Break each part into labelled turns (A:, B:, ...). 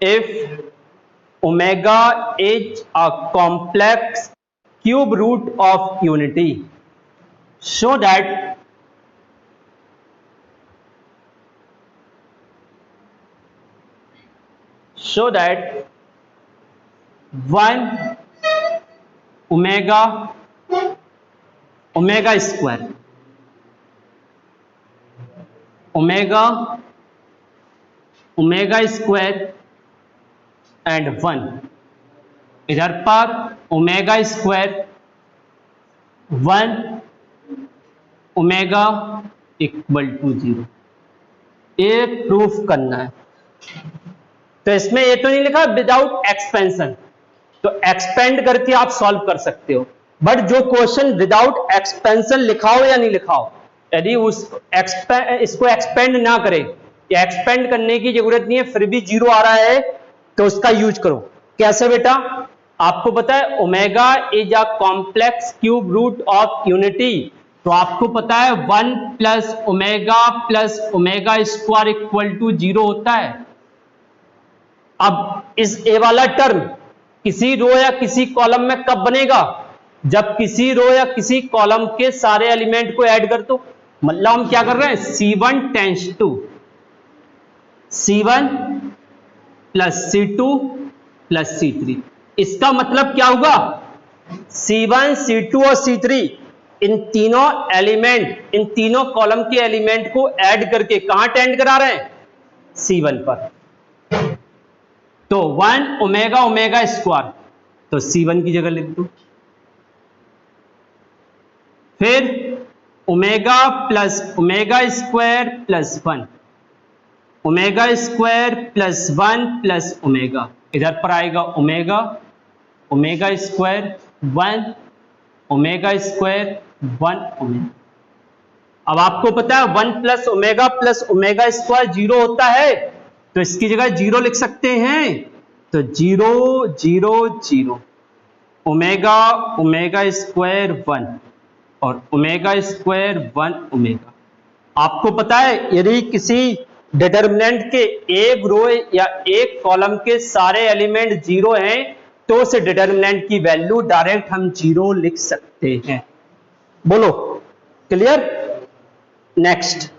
A: if omega is a complex cube root of unity, so that one omega square and 1, इधर पर omega square 1 omega equal to 0, ये proof करना है। तो इसमें ये तो नहीं लिखा विदाउट एक्सपेंशन, तो एक्सपेंड करके आप सॉल्व कर सकते हो, बट जो क्वेश्चन विदाउट एक्सपेंशन लिखा हो या नहीं लिखा हो, यदि इसको एक्सपेंड ना करें या एक्सपेंड करने की जरूरत नहीं है फिर भी 0 आ रहा है तो उसका यूज करो। कैसे बेटा? आपको पता है omega is a complex cube root of unity, तो आपको पता है 1 plus omega square equal to 0 होता है। अब इस ए वाला टर्म किसी रो या किसी कॉलम में कब बनेगा? जब किसी रो या किसी कॉलम के सारे एलिमेंट को ऐड कर दो। मतलब हम क्या कर रहे हैं, C1 tense to C1 plus C2 plus C3। इसका मतलब क्या होगा, C1 C2 और C3 इन तीनों एलिमेंट, इन तीनों कॉलम के एलिमेंट को ऐड करके कहां टेंड करा रहे हैं, C1 पर। तो 1 ओमेगा स्क्वायर, तो C1 की जगह लिख दो। फिर omega plus omega square plus 1, omega square plus 1 plus omega, इधर पर आएगा omega square 1 omega square 1 omega. अब आपको पता है 1 प्लस ओमेगा स्क्वायर 0 होता है, तो इसकी जगह 0 लिख सकते हैं। तो 0 0 0 ओमेगा स्क्वायर 1 और ओमेगा स्क्वायर 1 ओमेगा। आपको पता है यदि किसी डिटर्मिनेंट के एक रो या एक कॉलम के सारे एलिमेंट 0 हैं तो उस डिटर्मिनेंट की वैल्यू डायरेक्ट हम 0 लिख सकते हैं। बोलो क्लियर? नेक्स्ट।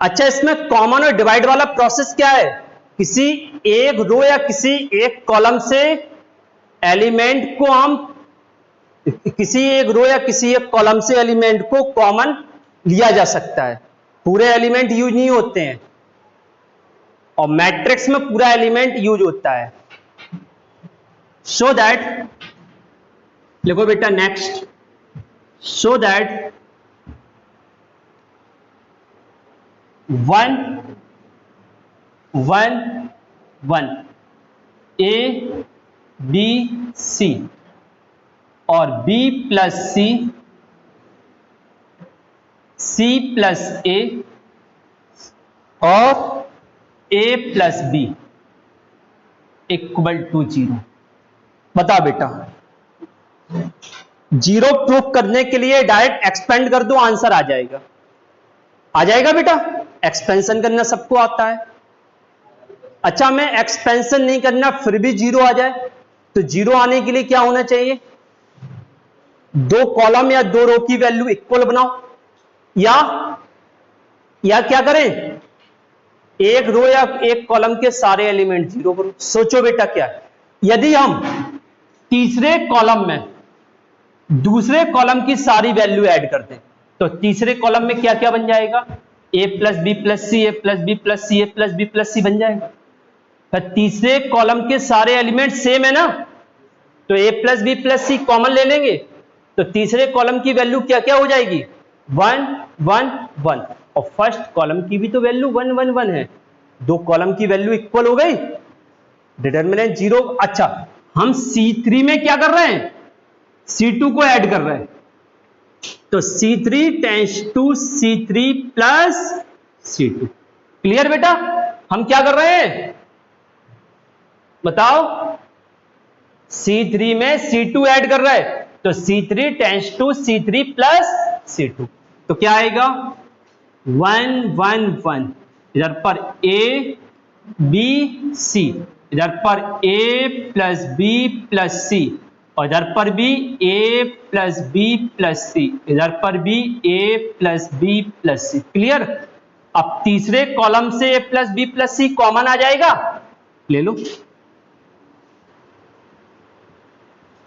A: अच्छा, इसमें कॉमन और डिवाइड वाला प्रोसेस क्या है? किसी एक रो या किसी एक कॉलम से एलिमेंट को हम किसी एक रो या किसी एक कॉलम से एलिमेंट को कॉमन लिया जा सकता है। पूरे एलिमेंट यूज नहीं होते हैं, और मैट्रिक्स में पूरा एलिमेंट यूज होता है। सो दैट, लिखो बेटा next, so that 1 1 1 A B C और B plus C plus A और A plus B equal to 0। बता बेटा, 0 प्रूफ करने के लिए डायरेक्ट एक्सपेंड कर दो, आंसर आ जाएगा। आ जाएगा बेटा, एक्सपेंशन करना सबको आता है। अच्छा, मैं एक्सपेंशन नहीं करना फिर भी 0 आ जाए, तो 0 आने के लिए क्या होना चाहिए, 2 कॉलम या 2 रो की वैल्यू इक्वल बनाओ, या क्या करें, एक रो या एक कॉलम के सारे एलिमेंट 0 करो। सोचो बेटा क्या है, यदि हम तीसरे कॉलम में दूसरे कॉलम की सारी वैल्यू ऐड करते हैं तो तीसरे कॉलम में क्या क्या बन जाएगा, a plus B plus C, A plus B plus C, A plus B plus C बन जाएगा। तो तीसरे कॉलम के सारे एलिमेंट सेम है ना, तो a plus B plus c common ले लेंगे, तो तीसरे कॉलम की वैल्यू क्या क्या हो जाएगी, 1 1 1, और फर्स्ट कॉलम की भी तो वैल्यू 1 1 1 है, 2 कॉलम की वैल्यू इक्वल हो गई, डिटरमिनेंट 0। अच्छा, हम C3 में क्या कर रहे हैं, C2 को ऐड कर रहे हैं, तो C3 tends to C3 plus C2। Clear बेटा? हम क्या कर रहे हैं बताओ, C3 में C2 ऐड कर रहे हैं, तो C3 tends to C3 plus C2, तो क्या आएगा 1 1 1, इधर पर ए बी सी, इधर पर ए प्लस बी प्लस सी, और इधर पर भी ए प्लस बी प्लस सी, इधर पर भी ए प्लस बी प्लस सी। क्लियर? अब तीसरे कॉलम से ए plus B plus c common आ जाएगा, ले लो।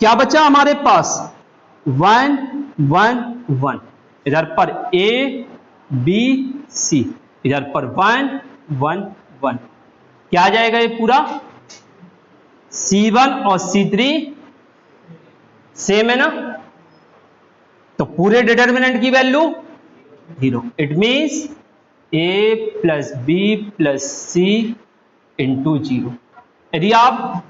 A: क्या बचा हमारे पास? 1 1 1, इधर पर ए बी सी, इधर पर 1 1 1। क्या आ जाएगा ये पूरा? C1 और C3 सेम है ना, तो पूरे डिटर्मिनेंट की value 0। It means A plus B plus c into 0। यदि आप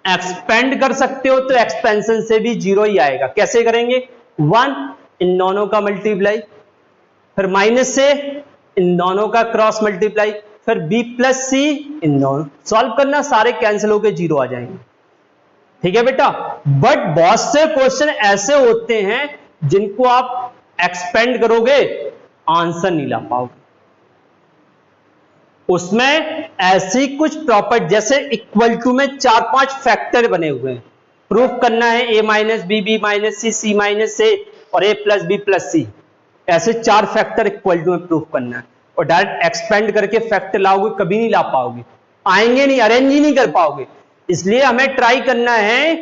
A: एक्सपेंड कर सकते हो तो एक्सपेंशन से भी 0 ही आएगा। कैसे करेंगे? 1 इन दोनों का मल्टीप्लाई, फिर माइनस से इन दोनों का क्रॉस मल्टीप्लाई, फिर b प्लस सी, इन दोनों सॉल्व करना, सारे कैंसिल होकर 0 आ जाएंगे। ठीक है बेटा? बट बहुत से क्वेश्चन ऐसे होते हैं जिनको आप एक्सपेंड करोगे आंसर नहीं ला पाओगे। उसमें ऐसी कुछ प्रॉपर्टी, जैसे इक्वल टू में 4-5 फैक्टर बने हुए हैं, प्रूफ करना है a minus B, B minus C, C minus A और a plus B plus C, ऐसे 4 फैक्टर इक्वल टू में प्रूफ करना है, और डायरेक्ट एक्सपेंड करके फैक्टर लाओगे कभी नहीं ला पाओगे, आएंगे नहीं, अरेंज ही नहीं कर पाओगे। इसलिए हमें ट्राई करना है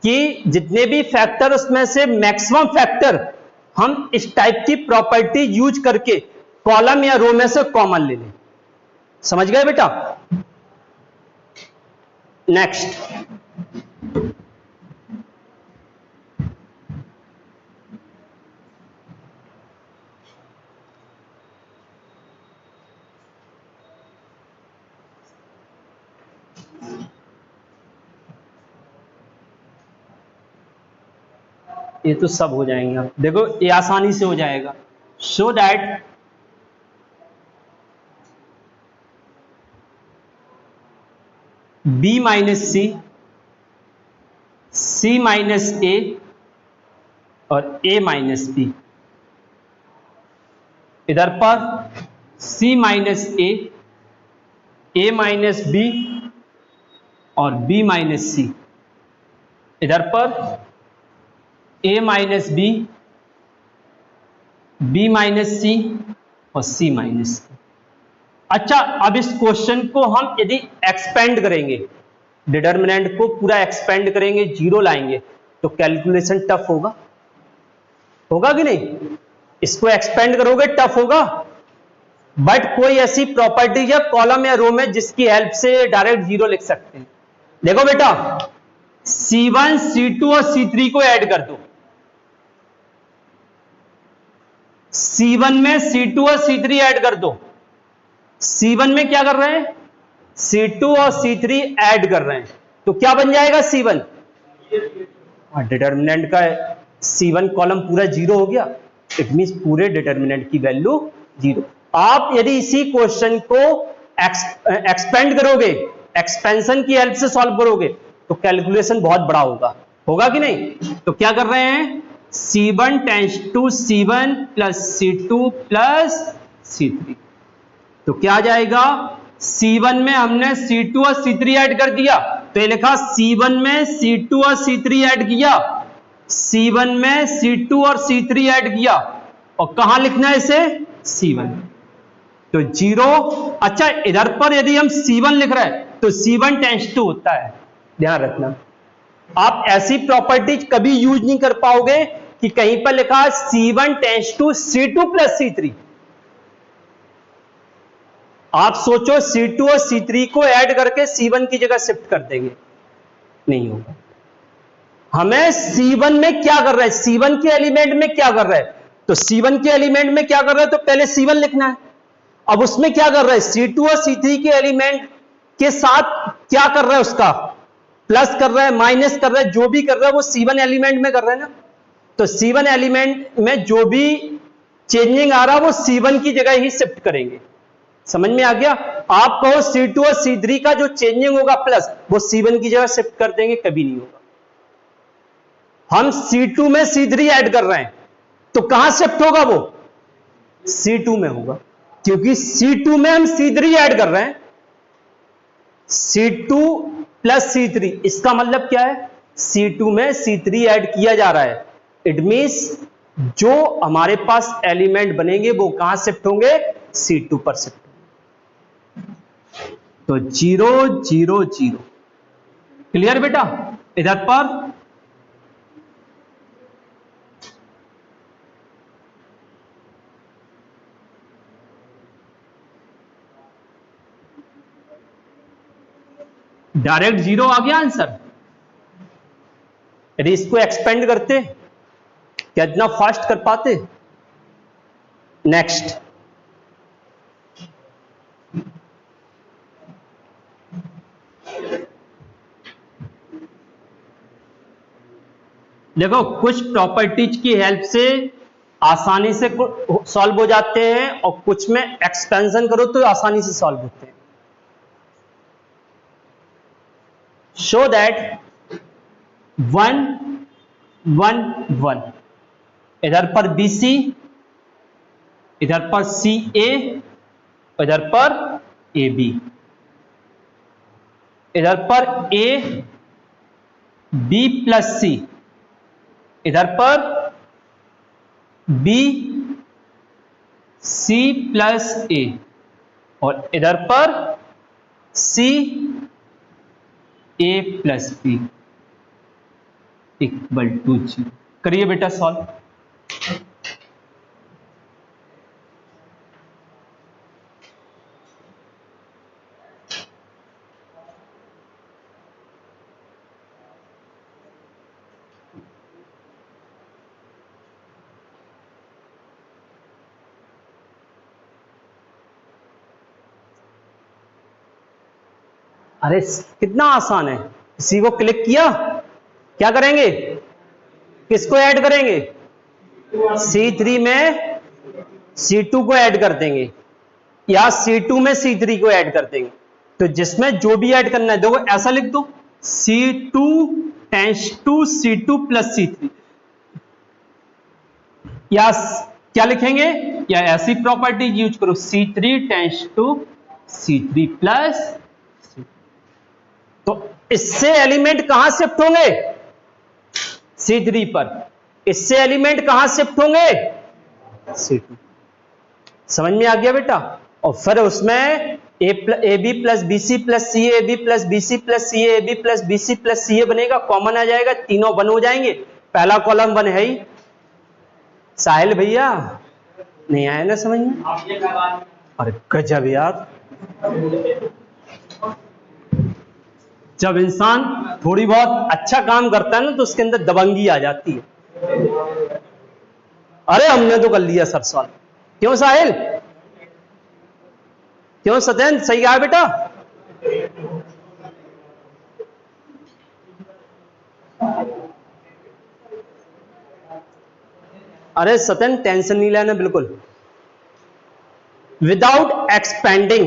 A: कि जितने भी फैक्टर उसमें से मैक्सिमम फैक्टर हम इस टाइप की प्रॉपर्टी यूज करके कॉलम या रो में से कॉमन ले लें। समझ गए बेटा? नेक्स्ट, ये तो सब हो जाएंगे। आप देखो ये आसानी से हो जाएगा। So that b minus C, C minus A और a माइनस बी, इधर पर c minus A minus B और b माइनस सी, इधर पर a minus B, b minus C और c माइनस सी। अच्छा, अब इस क्वेश्चन को हम यदि एक्सपेंड करेंगे, डिटर्मिनेंट को पूरा एक्सपेंड करेंगे, 0 लाएंगे, तो कैलकुलेशन टफ होगा, होगा कि नहीं? इसको एक्सपेंड करोगे टफ होगा, बट कोई ऐसी प्रॉपर्टी या कॉलम या रो में जिसकी हेल्प से डायरेक्ट 0 लिख सकते हैं। देखो बेटा, C1 C2 और C3 को ऐड कर दो। C1 में C2 और C3 ऐड कर दो। C1 में क्या कर रहे हैं? C2 और C3 ऐड कर रहे हैं, तो क्या बन जाएगा? C1, डिटर्मिनेंट का C1 कॉलम पूरा 0 हो गया। इट मींस पूरे डिटर्मिनेंट की वैल्यू 0। आप यदि इसी क्वेश्चन को एक्सपेंड करोगे, एक्सपेंशन की हेल्प से सॉल्व करोगे, तो कैलकुलेशन बहुत बड़ा होगा, होगा कि नहीं? तो क्या कर रहे हैं? C1 tends to C1 plus C2 plus C3, तो क्या आ जाएगा? C1 में हमने C2 और C3 ऐड कर दिया, तो ये लिखा C1 में C2 और C3 ऐड किया, C1 में C2 और C3 ऐड किया, और कहां लिखना है इसे? C1, तो 0। अच्छा, इधर पर यदि हम C1 लिख रहे हैं तो C1 टेंड्स टू होता है, ध्यान रखना। आप ऐसी प्रॉपर्टी कभी यूज नहीं कर पाओगे कि कहीं पर लिखा C1 tends to C2 plus C3। आप सोचो C2 और C3 को ऐड करके C1 की जगह शिफ्ट कर देंगे, नहीं होगा। हमें C1 में क्या कर रहा है? C1 के एलिमेंट में क्या कर रहा है? तो C1 के एलिमेंट में क्या कर रहा है? तो पहले C1 लिखना है। अब उसमें क्या कर रहा है? C2 और C3 के एलिमेंट के साथ क्या कर रहा है? उसका प्लस कर रहा है, माइनस कर रहा है, जो भी कर रहा है वो C1 एलिमेंट में कर रहा है ना। तो C1 एलिमेंट में जो भी चेंजिंग आ रहा है वो C1 की जगह ही शिफ्ट करेंगे। समझ में आ गया? आप कहो C2 और C3 का जो चेंजिंग होगा प्लस, वो C1 की जगह शिफ्ट कर देंगे, कभी नहीं होगा। हम C2 में C3 ऐड कर रहे हैं, तो कहां शिफ्ट होगा? वो C2 में होगा। क्योंकि C2 में हम C3 ऐड कर रहे हैं, C2 प्लस C3, इसका मतलब क्या है, C2 में C3 ऐड किया जा रहा है। इट मींस जो हमारे पास एलिमेंट बनेंगे वो कहां शिफ्ट होंगे, C2 पर शिफ्ट होंगे। तो 0 0 0, क्लियर बेटा। इधर पर डायरेक्ट 0 आ गया आंसर। यदि इसको एक्सपेंड करते, क्या इतना फास्ट कर पाते। नेक्स्ट, देखो कुछ प्रॉपर्टीज की हेल्प से आसानी से सॉल्व हो जाते हैं और कुछ में एक्सपेंशन करो तो आसानी से सॉल्व होते हैं। शो दैट 1 1 1, इधर पर BC, इधर पर CA, इधर पर AB, इधर पर A B प्लस C, इधर पर B C प्लस A, और इधर पर C A plus B equal to 0। करिए बेटा सॉल्व। अरे कितना आसान है, इसी को क्लिक किया, क्या करेंगे, किसको ऐड करेंगे, C3 में C2 को ऐड कर देंगे, या C2 में C3 को ऐड कर देंगे। तो जिसमें जो भी ऐड करना है, देखो ऐसा लिख दो, C2 tense to C2 plus C3, या क्या लिखेंगे, या ऐसी प्रॉपर्टी यूज करो, C3 tends to C3 plus. तो इससे एलिमेंट कहां शिफ्ट होंगे, C3 पर, इससे एलिमेंट कहां शिफ्ट होंगे, C2। समझ में आ गया बेटा। और फिर उसमें A B plus B C plus C A B plus B C plus C A B plus B C plus C A बनेगा, कॉमन आ जाएगा, तीनों वन हो जाएंगे, पहला कॉलम वन है ही। साहिल भैया नहीं आया ना समझ में, अरे गजब यार, जब इंसान थोड़ी बहुत अच्छा काम करता है ना तो उसके अंदर दबंगी आ जाती है। अरे हमने तो कर लिया सर सवाल, क्यों साहिल, क्यों सत्येंद्र, सही कहा बेटा। अरे सत्येंद्र टेंशन नहीं लेना बिल्कुल। Without expanding,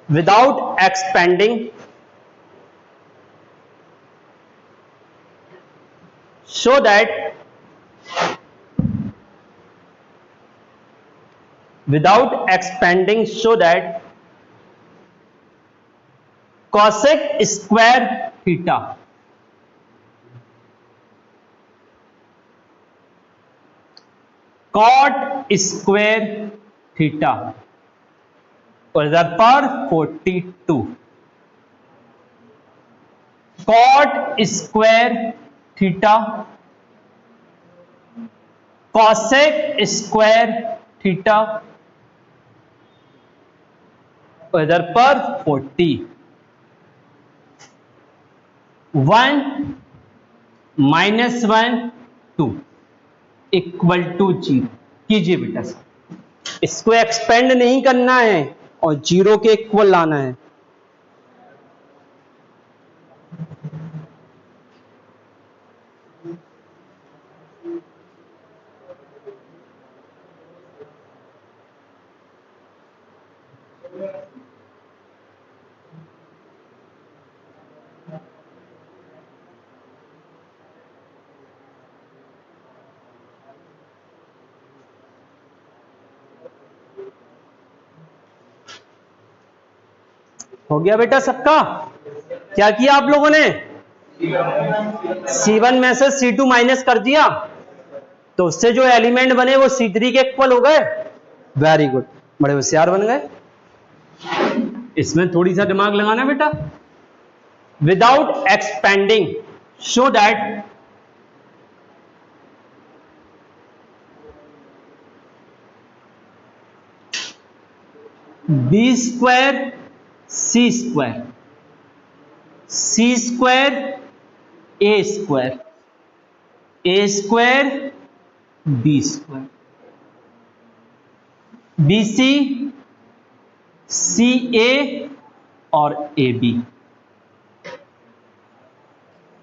A: without expanding, so that without expanding, so that cosec square theta, cot square theta, और इधर पर 42, cot square theta, cosec square theta, और इधर पर 40, 1 -1 2 इक्वल टू 0। कीजिए बेटा, इसको एक्सपेंड नहीं करना है और 0 के इक्वल लाना है। हो गया बेटा सबका? क्या किया आप लोगों ने? C1 में से C2 माइनस कर दिया, तो उससे जो एलिमेंट बने वो C3 के इक्वल हो गए। वेरी गुड, बड़े होशियार बन गए। इसमें थोड़ी सा दिमाग लगाना बेटा। Without expanding show that B square C square, C square A square, A square B square, BC CA और AB,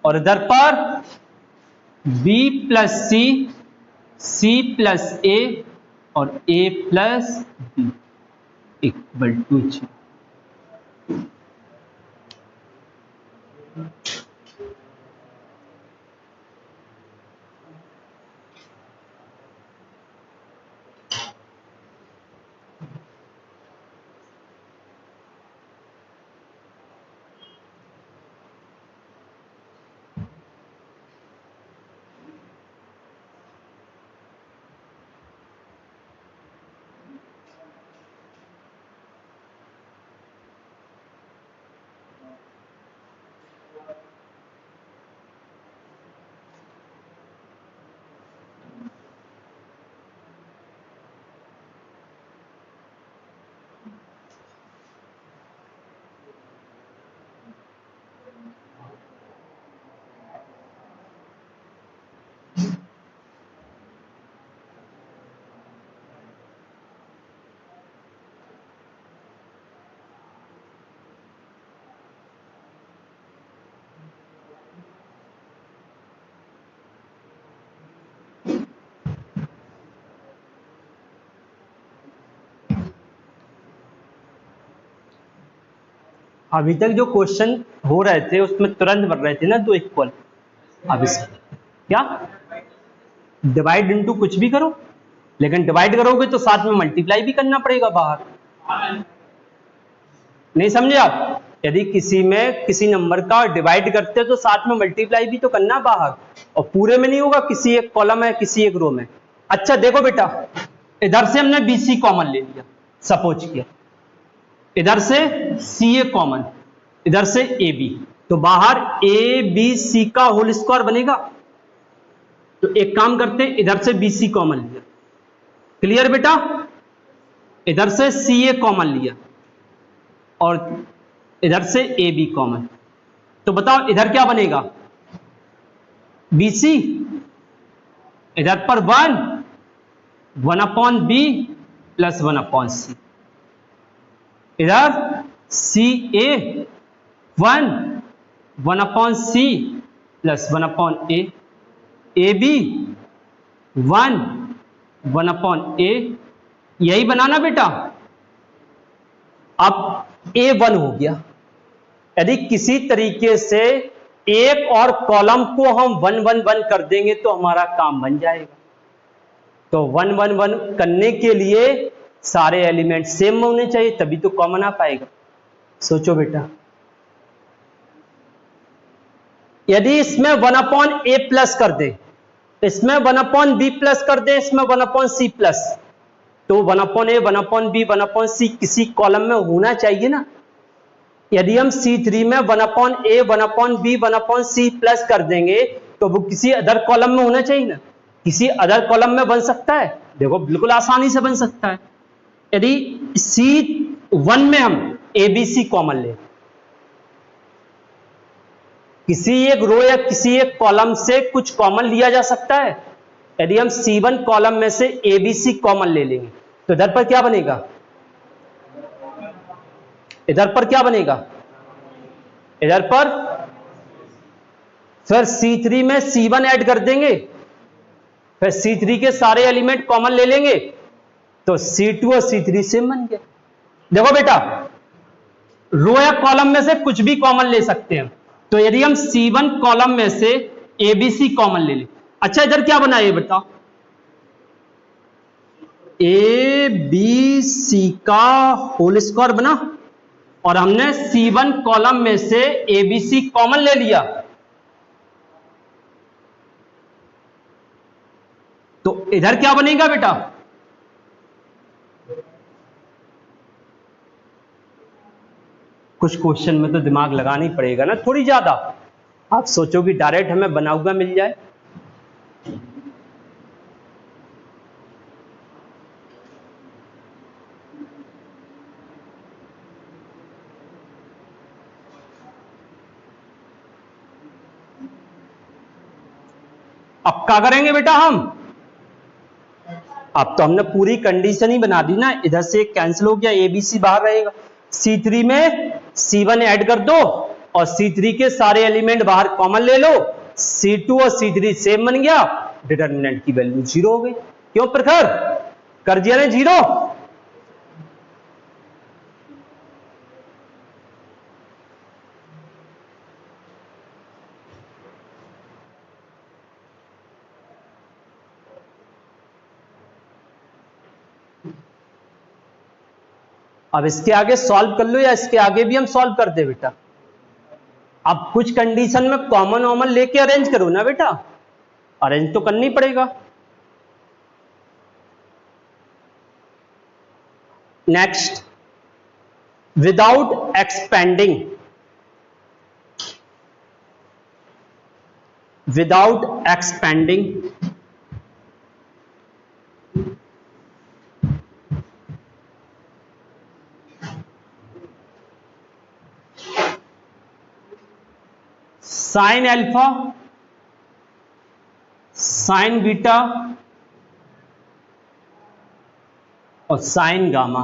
A: और इधर पर B plus C plus A और A plus B equal to 0। अभी तक जो क्वेश्चन हो रहे थे उसमें तुरंत बन रहे थे ना दो इक्वल। अब इस क्या डिवाइड इनटू कुछ भी करो, लेकिन डिवाइड करोगे तो साथ में मल्टीप्लाई भी करना पड़ेगा बाहर। नहीं समझे आप? यदि किसी में किसी नंबर का डिवाइड करते हैं तो साथ में मल्टीप्लाई भी तो करना बाहर, और पूरे में नहीं होगा, किसी एक कॉलम है किसी एक रो में। अच्छा देखो बेटा, इधर से हमने BC कॉमन ले लिया, सपोज किया, इधर से CA कॉमन, इधर से AB, तो बाहर ABC का होल स्क्वायर बनेगा। तो एक काम करते हैं, इधर से BC कॉमन लिया, क्लियर बेटा? इधर से CA कॉमन लिया और इधर से AB कॉमन, तो बताओ इधर क्या बनेगा? BC, इधर पर 1 upon B plus 1 upon C, इधर CA 1 upon C plus 1 upon A, AB 1 upon A, यही बनाना बेटा। अब A1 हो गया। यदि किसी तरीके से एक और कॉलम को हम 1 1 1 कर देंगे तो हमारा काम बन जाएगा। तो 1 1 1 करने के लिए सारे एलिमेंट सेम होने चाहिए, तभी तो कॉमन आ पाएगा। सोचो बेटा, यदि इसमें 1 अपॉन A प्लस कर दे, इसमें 1 अपॉन B प्लस कर दे, इसमें 1 अपॉन C प्लस, तो 1 upon A 1 upon B 1 upon C किसी कॉलम में होना चाहिए ना। यदि हम C3 में 1 upon A 1 upon B 1 upon C plus कर देंगे तो वो किसी अदर कॉलम में होना चाहिए ना। किसी अदर कॉलम में बन सकता है? देखो बिल्कुल आसानी से बन सकता है। यदि C1 में हम ABC कॉमन ले, किसी एक रो या किसी एक कॉलम से कुछ कॉमन लिया जा सकता है। यदि हम C1 कॉलम में से ABC कॉमन ले लेंगे तो इधर पर क्या बनेगा? इधर पर क्या बनेगा? इधर पर फिर C3 में C1 ऐड कर देंगे, फिर C3 के सारे एलिमेंट कॉमन ले लेंगे, तो C2 और C3 सेम बन गया। देखो बेटा, रो या कॉलम में से कुछ भी कॉमन ले सकते हैं। तो यदि हम C1 कॉलम में से ABC कॉमन ले लें, अच्छा इधर क्या बना ये बताओ? ABC का होल स्क्वायर बना, और हमने C1 कॉलम में से ABC कॉमन ले लिया, तो इधर क्या बनेगा बेटा? कुछ क्वेश्चन में तो दिमाग लगाना ही पड़ेगा ना थोड़ी ज्यादा। आप सोचो कि डायरेक्ट हमें बना हुआ मिल जाए। अब क्या करेंगे बेटा हम? अब तो हमने पूरी कंडीशन ही बना दी ना, इधर से कैंसिल हो गया, ABC बाहर रहेगा, C3 में C1 ऐड कर दो और C3 के सारे एलिमेंट बाहर कॉमन ले लो, C2 और C3 सेम बन गया, डिटर्मिनेंट की वैल्यू 0 हो गई। क्यों प्रखर, कर दिया ना 0? अब इसके आगे सॉल्व कर लो या इसके आगे भी हम सॉल्व कर दे बेटा? अब कुछ कंडीशन में कॉमन वॉमन लेके अरेंज करो ना बेटा, अरेंज तो करनी पड़ेगा। Next, without expanding, without expanding sine alpha, sine beta और sine gamma,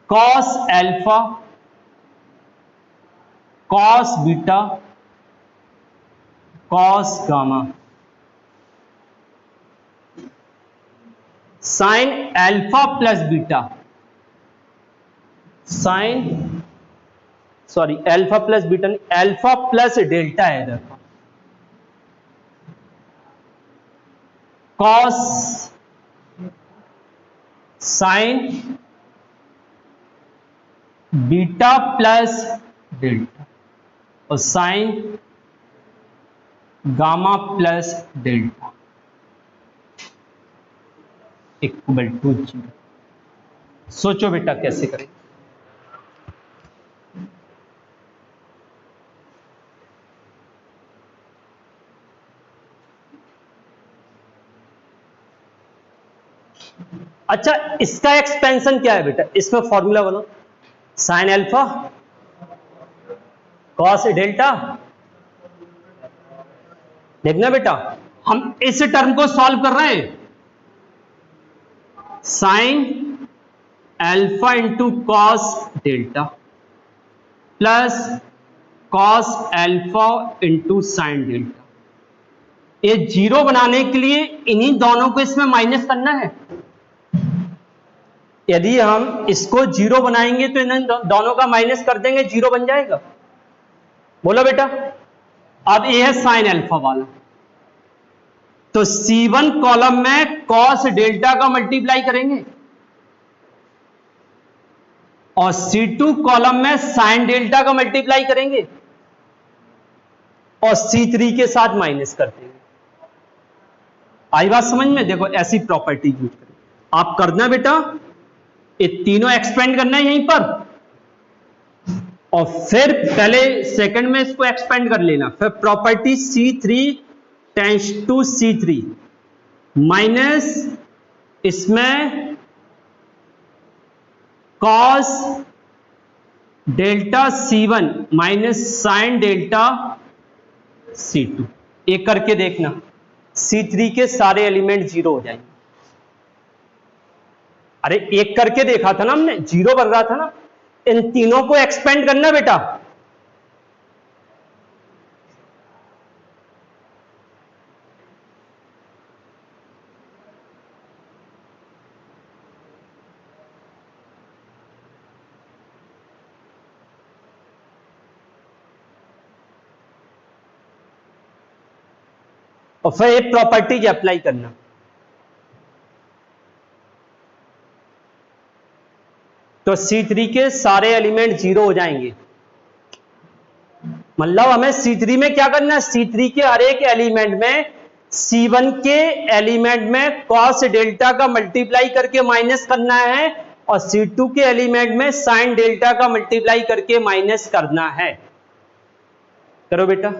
A: cos alpha, cos beta, cos gamma, sine alpha plus beta, sine sorry alpha plus beta नहीं, अल्फा प्लस डेल्टा है इधर, cos sine beta plus delta और sine gamma plus delta equal to 0। सोचो बेटा कैसे करें? अच्छा, इसका एक्सपेंशन क्या है बेटा? इसमें फॉर्मूला बनाओ, साइन अल्फा कॉस डेल्टा। देखना बेटा, हम इस टर्म को सॉल्व कर रहे हैं, sine alpha into cos delta plus cos alpha into sine delta. ये 0 बनाने के लिए इन्हीं दोनों को इसमें माइनस करना है। यदि हम इसको 0 बनाएंगे तो इन दोनों का माइनस कर देंगे, 0 बन जाएगा। बोलो बेटा, अब ये है साइन अल्फा वाला, तो C1 कॉलम में कॉस डेल्टा का मल्टीप्लाई करेंगे और C2 कॉलम में साइन डेल्टा का मल्टीप्लाई करेंगे और C3 के साथ माइनस कर देंगे। आई बात समझ में? देखो ऐसी प्रॉपर्टी यूज करें, आप करना बेटा, ये तीनों एक्सपेंड करना है यहीं पर और फिर पहले सेकंड में इसको एक्सपेंड कर लेना, फिर property C3 tends to C3 minus इसमें cos delta C1 minus sine delta C2। एक करके देखना, C3 के सारे एलिमेंट 0 हो जाएंगे। अरे एक करके देखा था ना हमने, 0 बन रहा था ना। इन तीनों को एक्सपेंड करना बेटा, और फिर एक प्रॉपर्टीज अप्लाई करना। तो C3 के सारे एलिमेंट 0 हो जाएंगे। मतलब हमें C3 में क्या करना है, C3 के हर एक एलिमेंट में C1 के एलिमेंट में cos डेल्टा का मल्टीप्लाई करके माइनस करना है और C2 के एलिमेंट में sin डेल्टा का मल्टीप्लाई करके माइनस करना है। करो बेटा।